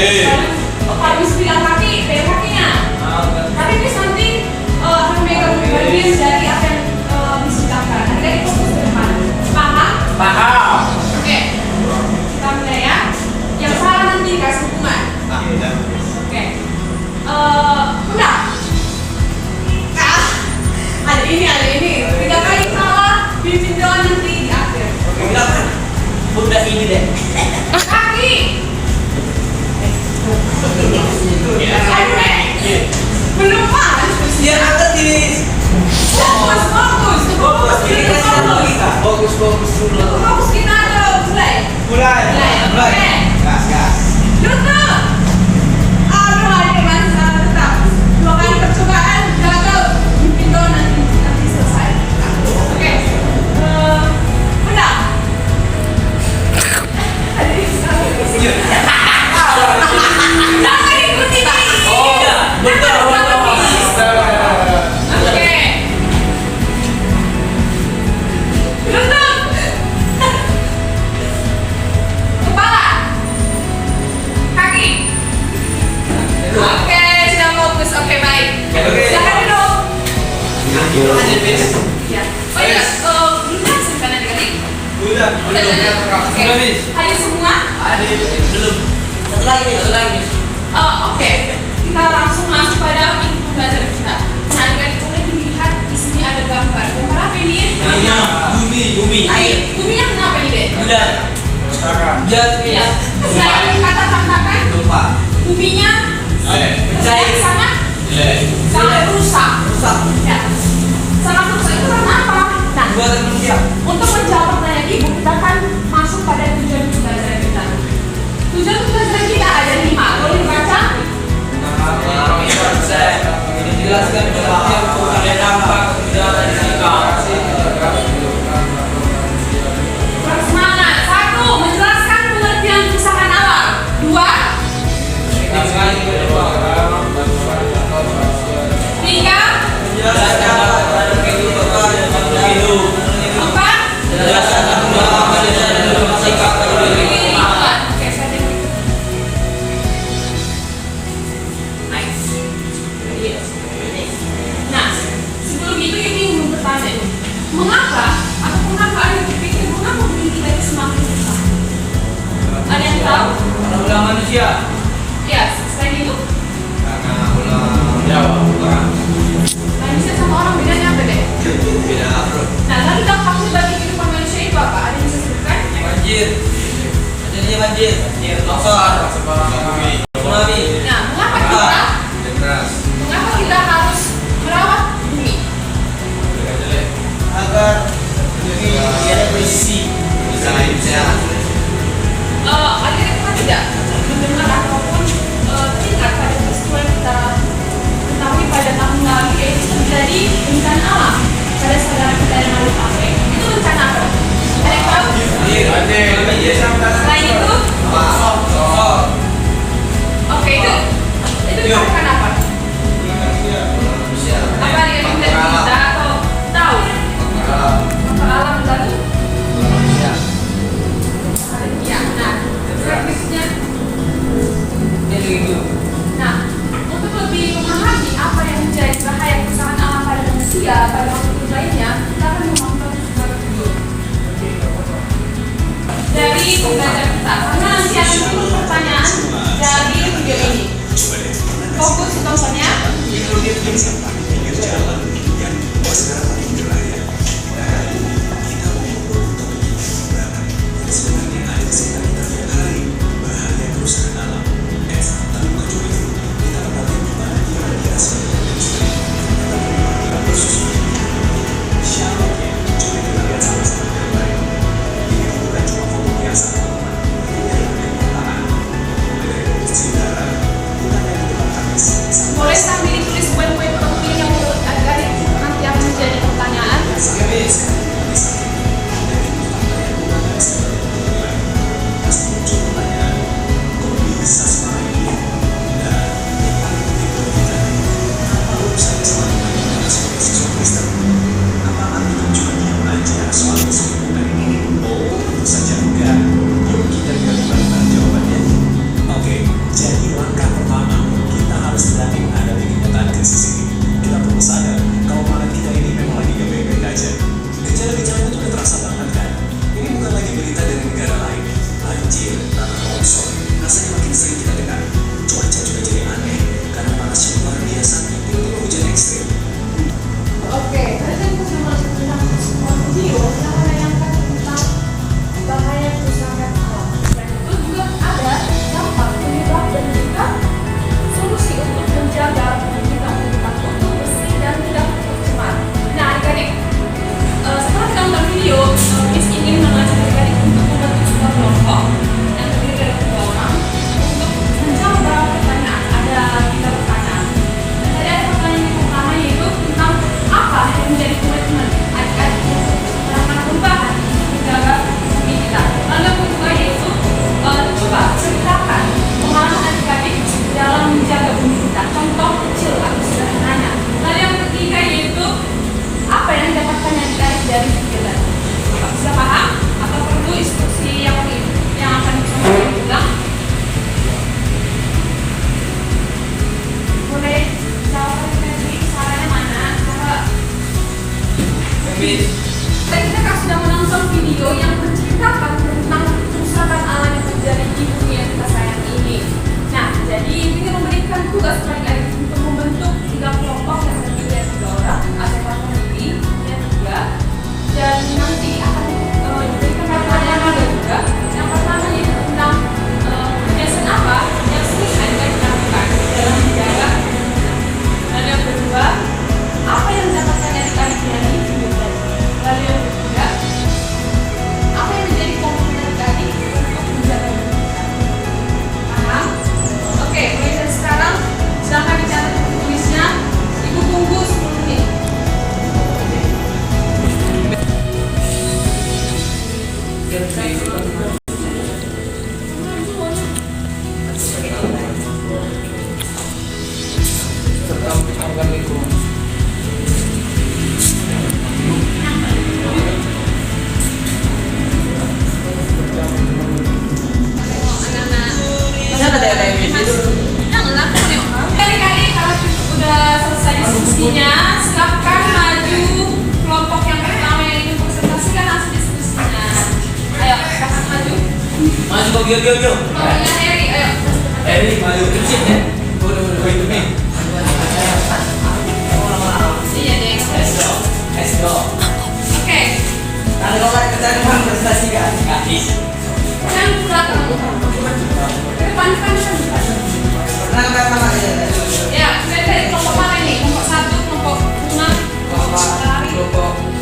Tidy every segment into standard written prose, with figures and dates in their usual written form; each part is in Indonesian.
Habis bilang kaki, pegang kakinya. Tapi bis nanti akan megang bagian dari apa yang disediakan. Jadi fokus ke depan. Paham? Paham. Oke. Kita mulai ya. Yang salah nanti kasih hukuman. Oke. Udah. Ada ini. 3 kali salah, bimbing doang nanti di akhir. Bilang udah ini deh. Kaki. Belum pas. Dia angkat ini. Fokus. Fokus dulu. Fokus kita dulu. Mulai. Oke. Gas. Lutut. Aduh, ada masalah tetap. 2 kali percobaan gagal. Mungkin doang nanti selesai. Oke. Udah. Jangan ikuti ini. Betul. Oke. Lutut. Kepala. Kaki. Oke, sudah fokus. Oke, baik. Silakan duduk. Ya. Oh iya, belum simpan aja kali. Udah. Oke. Hadir semua? Belum. Satu lagi. Oke. Kita langsung masuk pada info belajar kita. Nah, dari mulai dilihat di sini ada gambar. Gambar apa ini? Bumi. Air. Buminya kenapa ini, Dek? Udah. Ya. Selain kata tandakan, Lupa. buminya Percaya. sangat rusak. Ya. Sangat rusak itu karena apa? Nah, Buatan manusia. untuk menjawab pertanyaan ibu, kita akan masuk pada tujuan pembelajaran kita. Tujuan pembelajaran kita ada 5. Boleh dibaca? Menjelaskan pengertian dan dampak kebijakan fisika. Bersemangat. 1. Menjelaskan pengertian kerusakan alam. 2. 3. Menjelaskan dampak terhadap kehidupan dan makhluk hidup. 4. Menjelaskan dampak manusia dan fisika pada diri. Oke, saya dengar. Nice. Nah, sebelum itu ingin bertanya nih, mengapa ada berpikir mengapa bumi kita itu semakin rusak? Ada yang tahu? Ulah manusia. Ya, selain itu, Karena ulah manusia sama orang bedanya apa deh? beda bro. Nah, lalu dampaknya bagi kehidupan manusia itu apa? Ada yang bisa sebutkan? Banjir. Terjadinya banjir. Longsor. Tsunami. Nah, mengapa kita harus merawat bumi? Agar bumi ada bersih. Akhirnya kita tidak mendengar ataupun teringat pada peristiwa yang kita ketahui pada tahun lalu, yaitu terjadi bencana alam pada saudara kita yang lalu pakai. Itu bencana apa? Ada yang tahu? Selain itu, oke, itu dikarenakan apa? Apa yang tidak kita atau tahu? Faktor alam lalu? Ya, nah, berikutnya. Nah, untuk lebih memahami apa yang menjadi bahaya kerusakan alam pada manusia, pada makhluk lainnya, kita akan memantau secara dulu dari pembelajaran kita. Karena nanti akan muncul pertanyaan dari video ini. Fokus tontonnya. Boleh Yo. Pokoknya Harry, ayo. Eri, maju kecil ya. Udah itu nih. Iya deh. Let's go. Oke. Kalau orang kecantikan prestasi kan? Gadis. Yang belakang. Ke depan kan. Pernah nggak sama aja? Ya, dari kelompok mana nih? Kelompok 1, kelompok 5, kelompok lari.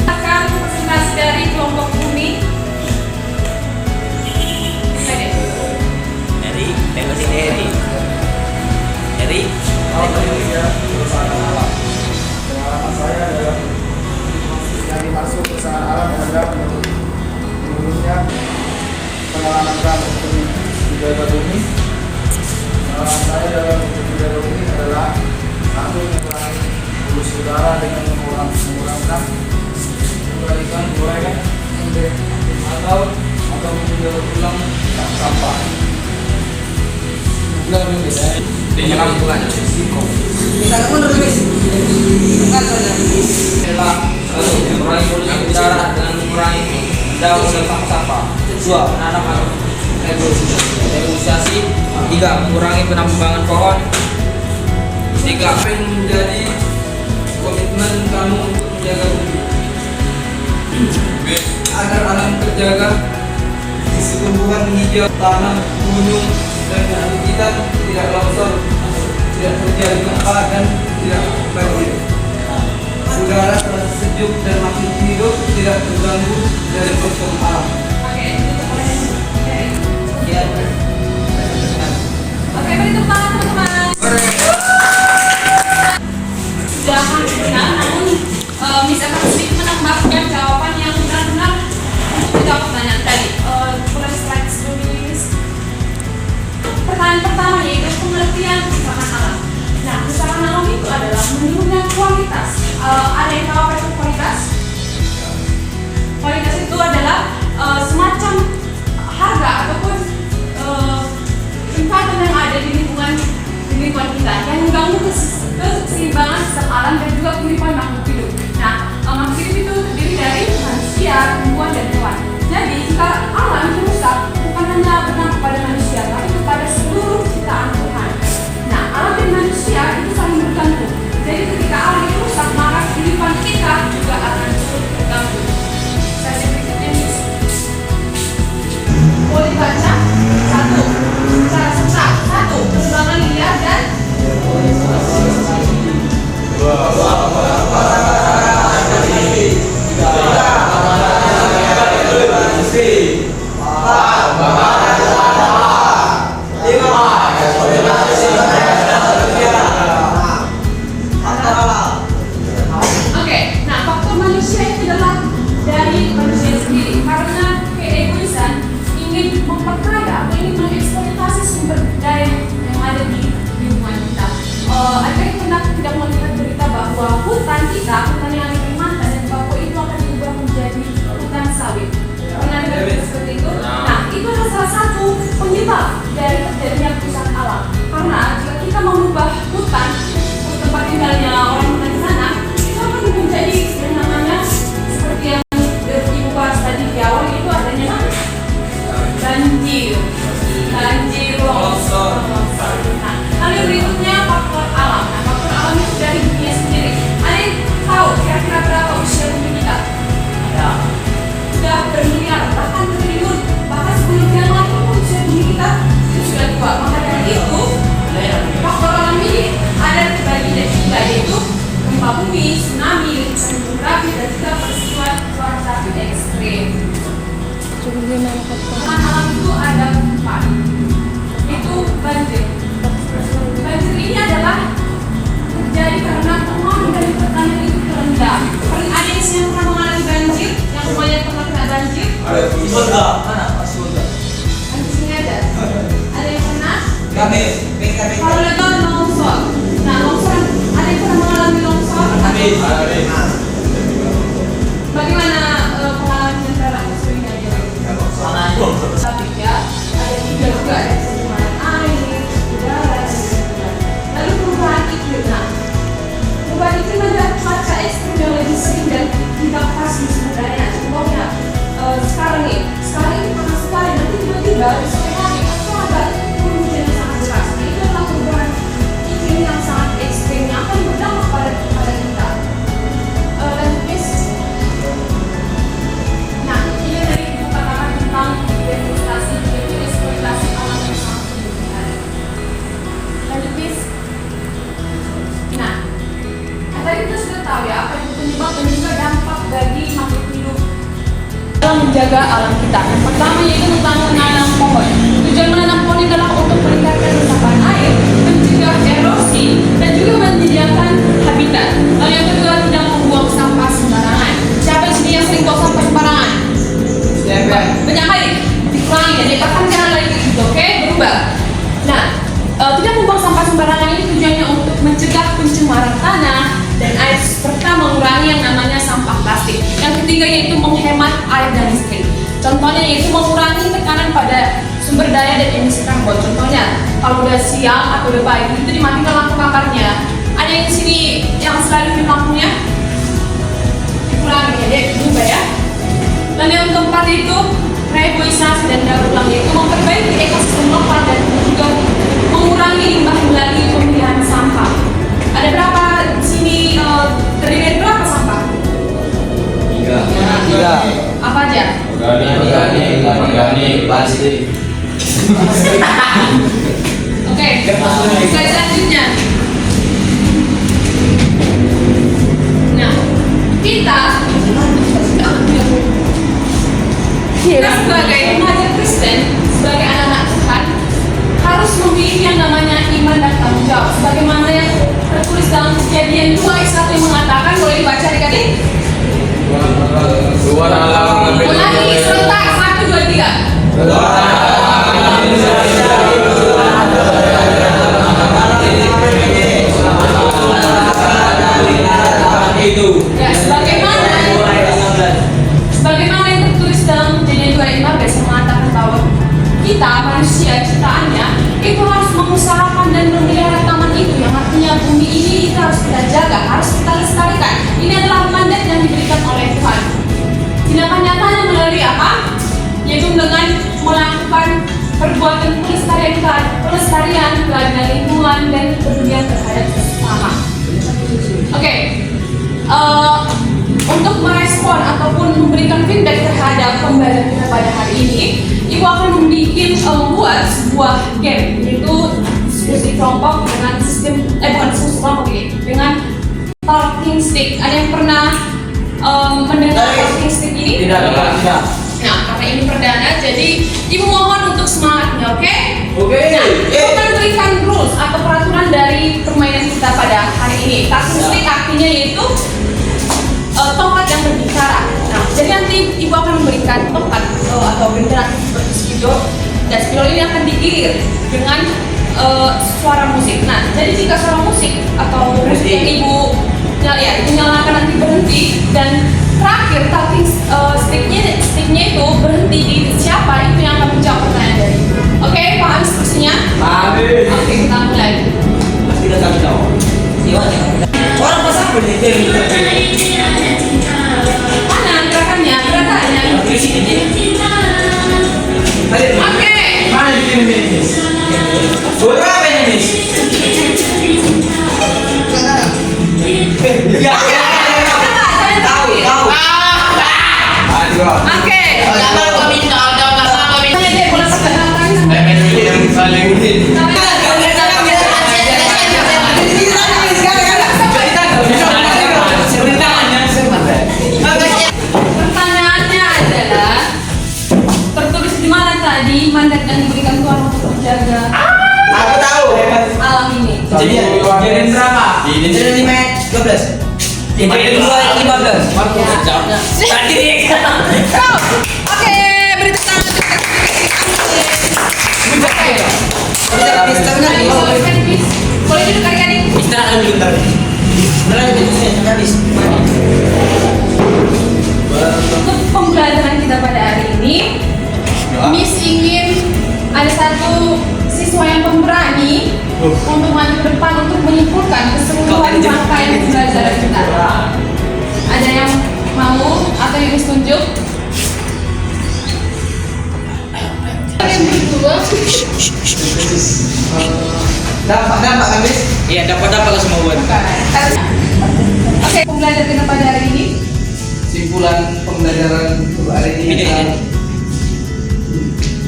Akan presentasi dari kelompok Bumi. Eri, tengok sini Eri. Eri. Pengalaman saya dalam yang dimaksud perusahaan alam adalah menurutnya pengalaman kami untuk menjaga bumi. Pengalaman saya dalam menjaga bumi adalah satu, mengurangi polusi udara dengan mengurangkan kembalikan gorengan atau menjaga ulang sampah. Dengan bulan risiko. Adalah mengurangi polusi udara dengan mengurangi daun dan sampah. 2. Menanam negosiasi. 3. Mengurangi penambangan pohon. 3. Apa yang menjadi komitmen kamu untuk menjaga bumi agar alam terjaga, sisi tumbuhan hijau, tanah, gunung, dan perbukitan tidak longsor, tidak terjadi gempa dan tidak banjir. Udara terasa sejuk dan makhluk hidup tidak terganggu dari kosong alam. Oke, itu boleh. Ya. Oke, beri tepuk tangan teman-teman. Sudah benar, namun Miss akan sedikit menambahkan jawaban yang benar-benar menjawab pertanyaan tadi. Boleh slide dulu, Miss. Pertanyaan pertama yaitu pengertian kerusakan alam. Nah, kerusakan alam itu adalah menurunnya kualitas. Ada yang tahu apa itu kualitas? Kualitas itu adalah semacam harga ataupun tingkatan yang ada di lingkungan kita yang mengganggu keseimbangan sistem alam dan juga kehidupan makhluk hidup. Nah, makhluk hidup itu terdiri dari manusia, tumbuhan, dan hewan. Jadi, jika alam itu rusak, bukan hanya berdampak kepada manusia, tapi kepada seluruh ciptaan Tuhan. Nah, alam dan manusia itu saling bergantung. Jadi, ketika alam itu rusak, maka kehidupan kita juga akan turut terganggu. Saya berikutnya, Miss. Boleh baca? 1. Cara serta. 1. Perkembangan liar dan Oke, nah faktor manusia itu adalah dari manusia sendiri karena keegoisan ingin memperkaya atau ingin mengeksploitasi sumber daya yang ada di lingkungan kita. Ada yang pernah tidak melihat berita bahwa hutan kita, hutan yang ada di Kalimantan dan Papua itu akan diubah menjadi hutan sawit. Pernah dengar berita seperti itu? Nah, itu adalah salah satu penyebab dari terjadinya kerusakan alam. Karena jika kita mengubah hutan tempat tinggalnya orang-orang di sana, itu akan menjadi yang namanya seperti yang Ibu bahas tadi di awal itu adanya banjir, longsor. Nah, lalu berikutnya faktor alam. Nah, faktor alam itu dari dunia sendiri. Ada yang tahu kira-kira berapa usia bumi kita? Ada. Sudah bermiliar, bahkan triliun, bahkan 10 yang lalu pun usia bumi kita itu sudah tua. Maka dari itu, faktor alam ini ada terbagi dari 3, yaitu gempa bumi, tsunami, letusan gunung berapi, dan juga peristiwa cuaca ekstrim. Faktor alam itu ada 4, itu banjir. Banjir ini adalah terjadi karena pengelolaan dari pertanian itu rendah. Ada yang pernah mengalami banjir, yang rumahnya pernah kena banjir? Ada Isolda, mana? Mas Isolda. Di sini ada. Ada yang pernah? Kami. Kalau legal longsor. Nah, longsor ada yang pernah mengalami longsor? Bagaimana pengalaman antara longsor ini aja? Tapi ya, ada juga ada perubahan air, udara, dan sebagainya. Lalu perubahan iklim. Nah, perubahan iklim adalah cuaca ekstrim yang lebih sering dan tidak pas di sebenarnya. Contohnya sekarang nih sekarang ini panas sekali, nanti tiba-tiba di sore hari atau ada turun hujan yang sangat deras. Nah, itu adalah perubahan iklim yang sangat ekstrim yang akan berdampak pada kita. Lanjut, Miss. Nah, ini dari buku katakan tentang deforestasi, yaitu eksploitasi alam yang sangat berlebihan. Lanjut, Miss. Nah, tadi kita sudah tahu ya apa itu penyebab dan juga dampak bagi makhluk hidup dalam menjaga alam kita. Yang pertama yaitu tentang menanam pohon. Tujuan menanam pohon adalah untuk meningkatkan resapan air, mencegah erosi, dan juga menyediakan habitat. Lalu yang kedua, tidak membuang sampah sembarangan. Siapa di sini yang sering buang sampah sembarangan? Banyak kali. Dikurangi ya, dikatakan jangan lagi gitu, oke? Berubah. Nah, tidak membuang sampah sembarangan ini tujuannya untuk mencegah pencemaran tanah dan air serta mengurangi yang namanya sampah plastik. Yang ketiga yaitu menghemat air dan listrik. Contohnya yaitu mengurangi tekanan pada sumber daya dan emisi karbon. Contohnya kalau udah siang atau udah pagi itu dimatikan lampu kamarnya. Ada yang di sini yang selalu di lampunya dikurangi ya, dia berubah ya. Dan yang keempat itu reboisasi dan daur ulang, yaitu memperbaiki ekosistem lokal dan juga mengurangi limbah melalui pemilihan sampah. Ada berapa di sini terdiri dari berapa sampah? 3. Apa aja? Organik, plastik. Oke, slide selanjutnya. Nah, kita sebagai remaja Kristen, sebagai anak-anak Tuhan, harus memiliki yang namanya iman dan tanggung jawab. Sebagaimana yang tertulis dalam Kejadian 2 ayat 1 yang mengatakan, boleh dibaca adik-adik? Ulangi serentak 1, 2, 3. Ya, sebagaimana yang tertulis dalam Kejadian 2 ayat 15 yang mengatakan bahwa kita manusia ciptaannya itu harus mengusahakan dan memelihara taman itu, yang artinya bumi ini itu harus kita jaga, harus kita lestarikan. Ini adalah mandat yang diberikan oleh Tuhan. Tindakan nyatanya melalui apa? Yaitu dengan melakukan perbuatan pelestarian keadilan lingkungan dan kepedulian terhadap sesama. Oke. Untuk merespon ataupun memberikan feedback terhadap pembelajaran kita pada hari ini, Ibu akan membuat sebuah game, yaitu diskusi kelompok dengan sistem diskusi kelompok ini dengan talking stick. Ada yang pernah mendengar talking stick ini? Tidak. Nah, karena ini perdana, jadi Ibu mohon untuk semangatnya, oke? Oke. Nah, Ibu akan berikan rules atau peraturan dari permainan kita pada hari ini. Talking stick artinya yaitu tongkat yang berbicara. Nah, jadi nanti Ibu akan memberikan tongkat atau benda seperti spidol, dan spidol ini akan digilir dengan suara musik. Nah, jadi jika suara musik atau musik yang Ibu nyalakan nanti berhenti, dan terakhir talking sticknya itu berhenti di siapa itu yang akan menjawab pertanyaan dari Ibu. Oke, paham instruksinya? Paham. Oke, kita mulai. Tidak tahu jawab. Orang pasang berdiri. Mana gerakannya? Oke. Mana di sini, Miss? Suara apa ini, Miss? Ya. Tahu. Aduh. Oke. Yang saling Pertanyaannya adalah tertulis di mana tadi mandat yang diberikan Tuhan untuk menjaga Aku tahu. alam ini. Jadi berapa? Jadi 12. Jadi 15. Tadi Oke, beri tepuk tangan untuk boleh duduk adik-adik. Untuk pembelajaran kita pada hari ini, Miss ingin ada satu siswa yang pemberani untuk maju ke depan untuk menyimpulkan keseluruhan rangkaian pembelajaran kita. Ada yang mau atau yang Miss tunjuk? Iya, dapat lah semua buat. Oke, pembelajaran kita pada hari ini. Simpulan pembelajaran untuk hari ini adalah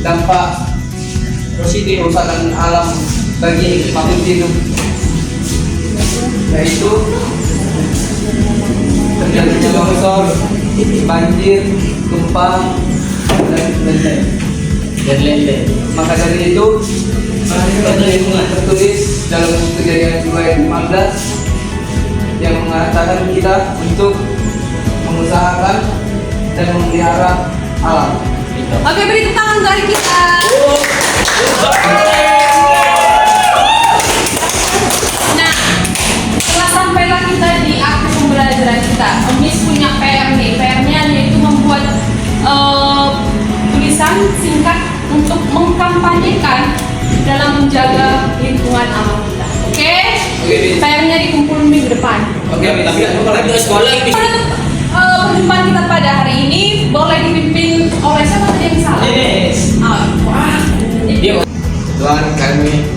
dampak kerusakan alam bagi makhluk hidup, yaitu terjadinya longsor, banjir, gempa, dan lain-lain. Maka dari itu tertulis dalam Kejadian 2 ayat 15 yang mengatakan kita untuk mengusahakan dan memelihara alam. Oke, beri tepuk tangan dari kita. Nah, setelah sampailah kita di akhir pembelajaran kita, Miss punya PR nih. PR-nya yaitu membuat tulisan singkat untuk mengkampanyekan dalam menjaga lingkungan alam kita. Oke? PR-nya dikumpulin minggu depan. Oke, tapi kalau itu sekolah ini. Perjumpaan kita pada hari ini boleh dipimpin oleh siapa tadi yang salah? Wah. Tuhan, kami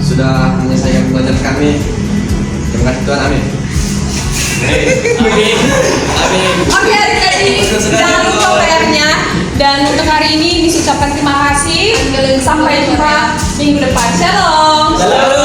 sudah menyelesaikan pelajaran kami. Terima kasih Tuhan, amin. Amin. Oke, adik-adik, jangan lupa PR-nya. Dan untuk hari ini disucapkan terima kasih. Sampai jumpa minggu depan. Shalom. Shalom.